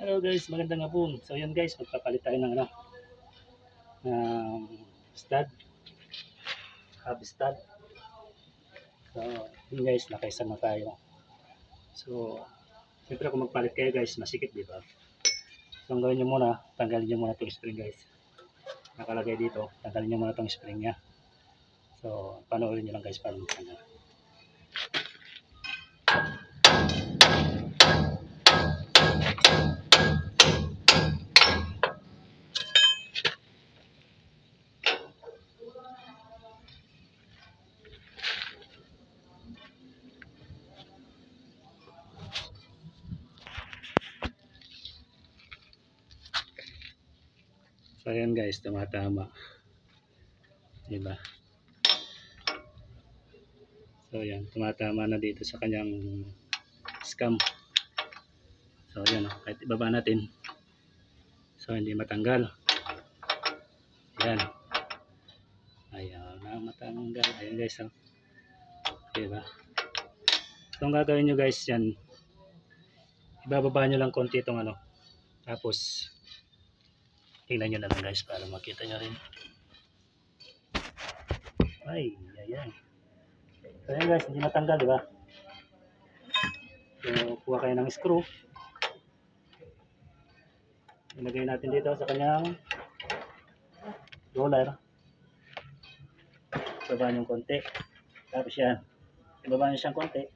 Hello guys, magandang hapon. So yun guys, magpapalit tayo ng ng stud, hub stud. So yun guys, nakaisa na tayo. So siyempre kung magpalit kayo guys, masikip di ba? So ang gawin nyo muna, tanggalin nyo muna itong spring guys. Nakalagay dito, tanggalin nyo muna itong spring nya. So panoorin nyo lang guys paano magtanggal. So ayan guys, tumatama. Diba? So ayan, tumatama na dito sa kanyang scam. So ayan, kahit ibaba natin. So hindi matanggal. Ayan. Ayan na matanggal. Ayan guys. Oh. Diba? So ang gagawin nyo guys yan, ibababa nyo lang konti itong tapos tingnan nyo na lang guys para makita nyo rin. Ay, ayan. So ayan guys, hindi matanggal diba? So kuha kayo ng screw. Ilagay natin dito sa kanyang roller. Ibaba nyo konti. Tapos yan, ibaba nyo siyang konti.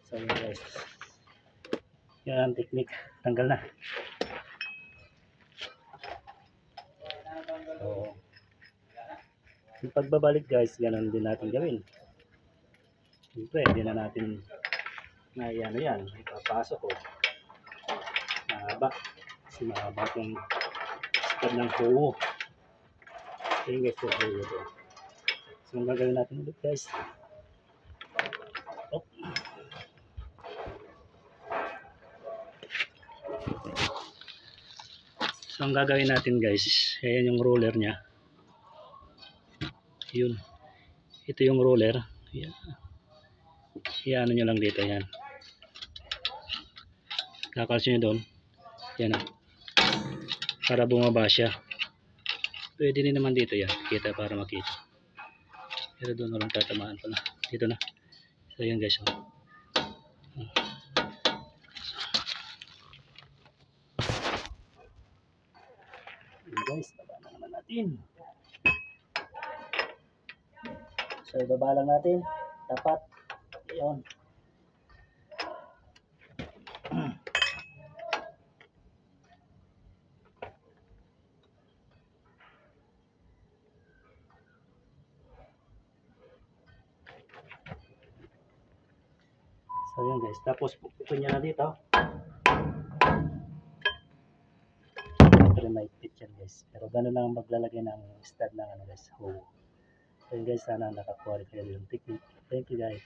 So yun guys, yan technique, tanggal na. So yung pagbabalik guys, ganun din natin gawin. Siyempre hindi na natin na yan ipapasok ko mahaba kasi mahaba itong stud ng huwo. Okay guys, so ang gagawin natin ulit guys, so ang gagawin natin guys, ayan yung roller nya, yun, ito yung roller, yan. Iano nyo lang dito, yan, kakalsin nyo doon, yan para bumaba siya. Pwede din naman dito yan, kita para makita, pero doon walang tatamaan pala, dito na. So yan guys, guys, baba na naman natin. So ibaba lang natin, tapat, yun. So yun guys, tapos pupukun nyo na dito. Pero may fit yan guys, pero gano'n lang maglalagay ng stud ng guys, huwo. So yun guys, sana nakakuha rin kayo yung technique. Thank you guys.